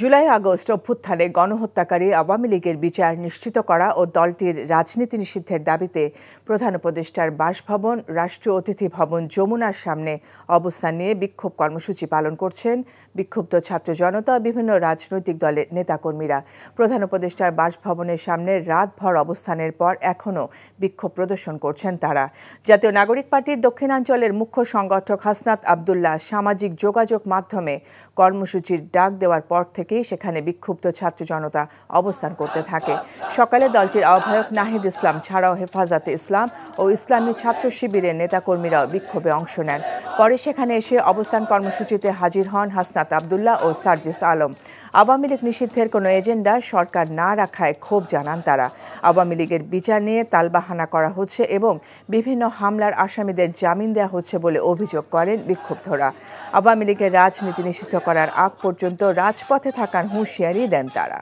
July August অভ্যুত্থানে গণহত্যাকারী আওয়ামী লীগের বিচার নিশ্চিত করা ও দলটির রাজনীতি নিষিদ্ধের দাবিতে প্রধান উপদেষ্টার বাসভবন রাষ্ট্রীয় অতিথি ভবন যমুনার সামনে অবস্থান নিয়ে বিক্ষোভ কর্মসূচি পালন করছেন বিক্ষুব্ধ ছাত্র জনতা ও বিভিন্ন রাজনৈতিক দলের নেতাকর্মীরা। প্রধান উপদেষ্টার বাসভবনের সামনে রাতভর অবস্থানের পর এখনও বিক্ষোভ প্রদর্শন করছেন তারা। জাতীয় নাগরিক পার্টির দক্ষিণাঞ্চলের মুখ্য সংগঠক হাসনাত আবদুল্লাহ সামাজিক যোগাযোগ মাধ্যমে কর্মসূচির ডাক দেওয়ার পর থেকেই সেখানে বিক্ষুব্ধ ছাত্র জনতা অবস্থান করতে থাকে। সকালে দলটির আহ্বায়ক নাহিদ ইসলাম ছাড়াও হেফাজতে ইসলাম ও ইসলামী ছাত্র শিবিরের নেতাকর্মীরাও বিক্ষোভে অংশ নেন। পরে সেখানে এসে অবস্থান কর্মসূচিতে হাজির হন হাসনাত আবদুল্লাহ ও সার্জিস আলম। আওয়ামী লীগ নিষিদ্ধের কোনো এজেন্ডা সরকার না রাখায় ক্ষোভ জানান তারা। আওয়ামী লীগের বিচার নিয়ে তালবাহানা করা হচ্ছে এবং বিভিন্ন হামলার আসামিদের জামিন দেওয়া হচ্ছে বলে অভিযোগ করেন বিক্ষুব্ধরা। আওয়ামী লীগের রাজনীতি নিষিদ্ধ করার আগ পর্যন্ত রাজপথে থাকার হুঁশিয়ারি দেন তারা।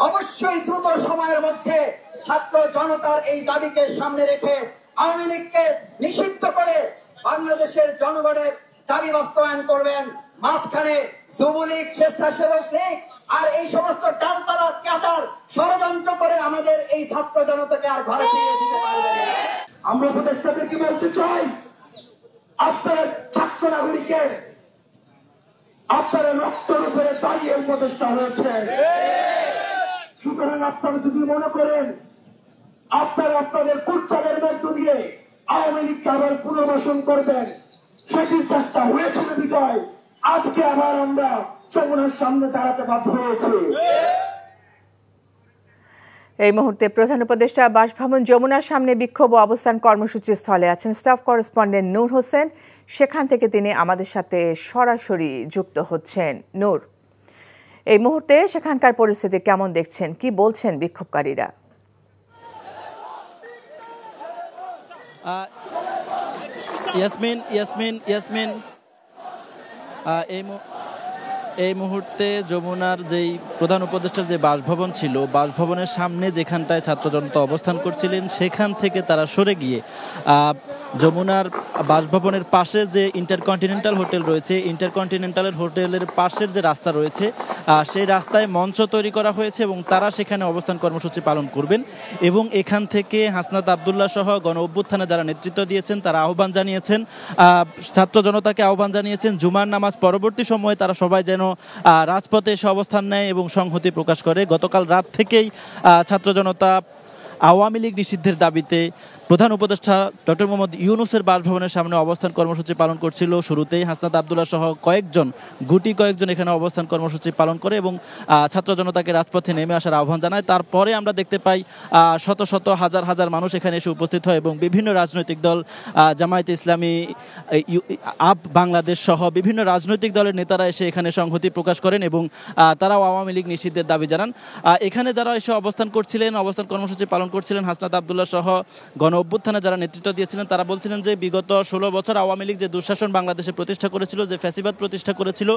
অবশ্যই দ্রুত সময়ের মধ্যে ছাত্র জনতার এই দাবিকে সামনে রেখে আওয়ামী লীগকে নিষিদ্ধ করে বাংলাদেশের জনগণের দাবি বাস্তবায়ন করবেন। মাঝখানে যুবলীগ, স্বেচ্ছাসেবক লীগ আর এই সমস্ত ডালপালা কাটার ষড়যন্ত্র করে আমাদের এই ছাত্র জনতাকে আর ঘরে ফিরিয়ে দিতে পারবে না। আমরা উপদেষ্টাদেরকে বলতে চাই, আপনারা ছাত্র নাগরিকের আপনারা রক্তের উপরে দাঁড়িয়ে উপদেষ্টা হয়েছে। সুতরাং আপনারা যদি মনে করেন আপনারা আপনাদের কুচ্চাদের মধ্য দিয়ে আওয়ামী লীগকে আবার পুনর্বাসন করবেন, সেটির চেষ্টা হয়েছিল বিজয় আজকে আবার আমরা যমুনার সামনে দাঁড়াতে বাধ্য হয়েছি। এই মুহূর্তে প্রধান উপদেষ্টা বাসভবন যমুনার সামনে বিক্ষোভ ও অবস্থান কর্মসূচির স্থলে আছেন স্টাফ করেসপন্ডেন্ট নূর হোসেন। সেখান থেকে তিনি আমাদের সাথে সরাসরি যুক্ত হচ্ছেন। নূর, এই মুহূর্তে সেখানকার পরিস্থিতি কেমন দেখছেন, কি বলছেন বিক্ষোভকারীরা? ইয়াসমিন এই মুহূর্তে যমুনার যেই প্রধান উপদেষ্টার যে বাসভবন ছিল, বাসভবনের সামনে যেখানটায় ছাত্র জনতা অবস্থান করছিলেন সেখান থেকে তারা সরে গিয়ে যমুনার বাসভবনের পাশে যে ইন্টারকন্টিনেন্টাল হোটেল রয়েছে, ইন্টারকন্টিনেন্টালের হোটেলের পাশের যে রাস্তা রয়েছে সেই রাস্তায় মঞ্চ তৈরি করা হয়েছে এবং তারা সেখানে অবস্থান কর্মসূচি পালন করবেন। এবং এখান থেকে হাসনাত আবদুল্লাহ সহ গণ অভ্যুত্থানে যারা নেতৃত্ব দিয়েছেন তারা আহ্বান জানিয়েছেন, ছাত্র জনতাকে আহ্বান জানিয়েছেন জুমার নামাজ পরবর্তী সময়ে তারা সবাই যেন রাজপথে এসে অবস্থান নেয় এবং সংহতি প্রকাশ করে। গতকাল রাত থেকেই ছাত্র জনতা আওয়ামী লীগ নিষিদ্ধের দাবিতে প্রধান উপদেষ্টা ডক্টর মোহাম্মদ ইউনূসের বাসভবনের সামনে অবস্থান কর্মসূচি পালন করছিল। শুরুতেই হাসনাত আবদুল্লাহ সহ গুটি কয়েকজন এখানে অবস্থান কর্মসূচি পালন করে এবং ছাত্র জনতাকে রাজপথে নেমে আসার আহ্বান জানায়। তারপরে আমরা দেখতে পাই শত শত হাজার হাজার মানুষ এখানে এসে উপস্থিত হয় এবং বিভিন্ন রাজনৈতিক দল, জামায়াতে ইসলামী, আপ বাংলাদেশ সহ বিভিন্ন রাজনৈতিক দলের নেতারা এসে এখানে সংহতি প্রকাশ করেন এবং তারাও আওয়ামী লীগ নিষিদ্ধের দাবি জানান। এখানে যারা এসে অবস্থান করছিলেন, অবস্থান কর্মসূচি পালন করছিলেন, হাসনাত আবদুল্লাহ সহ গণ অভ্যুত্থানে যারা নেতৃত্ব দিয়েছিলেন তারা বলছিলেন যে বিগত 16 বছর আওয়ামী লীগ যে দুঃশাসন বাংলাদেশে প্রতিষ্ঠা করেছিল, যে ফ্যাসিবাদ প্রতিষ্ঠা করেছিল,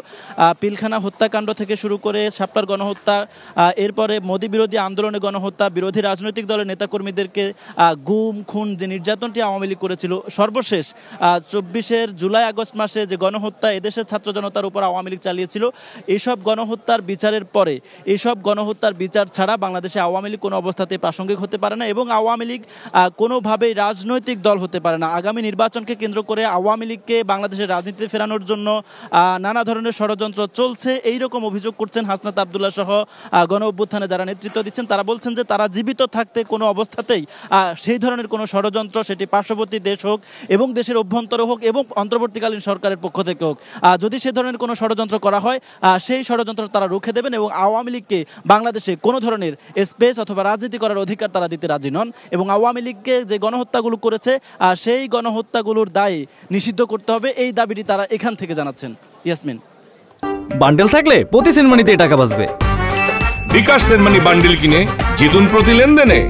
পিলখানা হত্যাকাণ্ড থেকে শুরু করে শাপলার গণহত্যা, এরপরে মোদি বিরোধী আন্দোলনে গণহত্যা, বিরোধী রাজনৈতিক দলের নেতাকর্মীদেরকে গুম খুন যে নির্যাতনটি আওয়ামী লীগ করেছিল, সর্বশেষ 24 জুলাই আগস্ট মাসে যে গণহত্যা এদেশের ছাত্র জনতার উপর আওয়ামী লীগ চালিয়েছিল, এইসব গণহত্যার বিচারের পরে এইসব গণহত্যার বিচার ছাড়া বাংলাদেশে আওয়ামী লীগ কোনো অবস্থাতে প্রাসঙ্গিক হতে পারে না এবং আওয়ামী লীগ কোনোভাবেই রাজনৈতিক দল হতে পারে না। আগামী নির্বাচনকে কেন্দ্র করে আওয়ামী লীগকে বাংলাদেশের রাজনীতিতে ফেরানোর জন্য নানা ধরনের ষড়যন্ত্র চলছে, এইরকম অভিযোগ করছেন হাসনাত আবদুল্লাহ সহ গণ অভ্যুত্থানে যারা নেতৃত্ব দিচ্ছেন। তারা বলছেন যে তারা জীবিত থাকতে কোনো অবস্থাতেই সেই ধরনের কোনো ষড়যন্ত্র, সেটি পার্শ্ববর্তী দেশ হোক এবং দেশের অভ্যন্তরে হোক এবং অন্তর্বর্তীকালীন সরকারের পক্ষ থেকে হোক, যদি সেই ধরনের কোনো ষড়যন্ত্র করা হয় সেই ষড়যন্ত্র তারা রুখে দেবেন এবং আওয়ামী লীগকে বাংলাদেশে কোনো ধরনের স্পেস অথবা রাজনীতি করার অধিকার তারা দিতে রাজি নন এবং আওয়ামী লীগকে যে গণহত্যাগুলো করেছে সেই গণহত্যাগুলোর দায়ে নিষিদ্ধ করতে হবে, এই দাবিটি তারা এখান থেকে জানাচ্ছেন। ইয়াসমিন, বান্ডেল থাকলে প্রতি সেনমানিতে টাকা বাঁচবে। বিকাশ সেনমানি বান্ডেল কিনে জিতুন প্রতি লেনদেনে।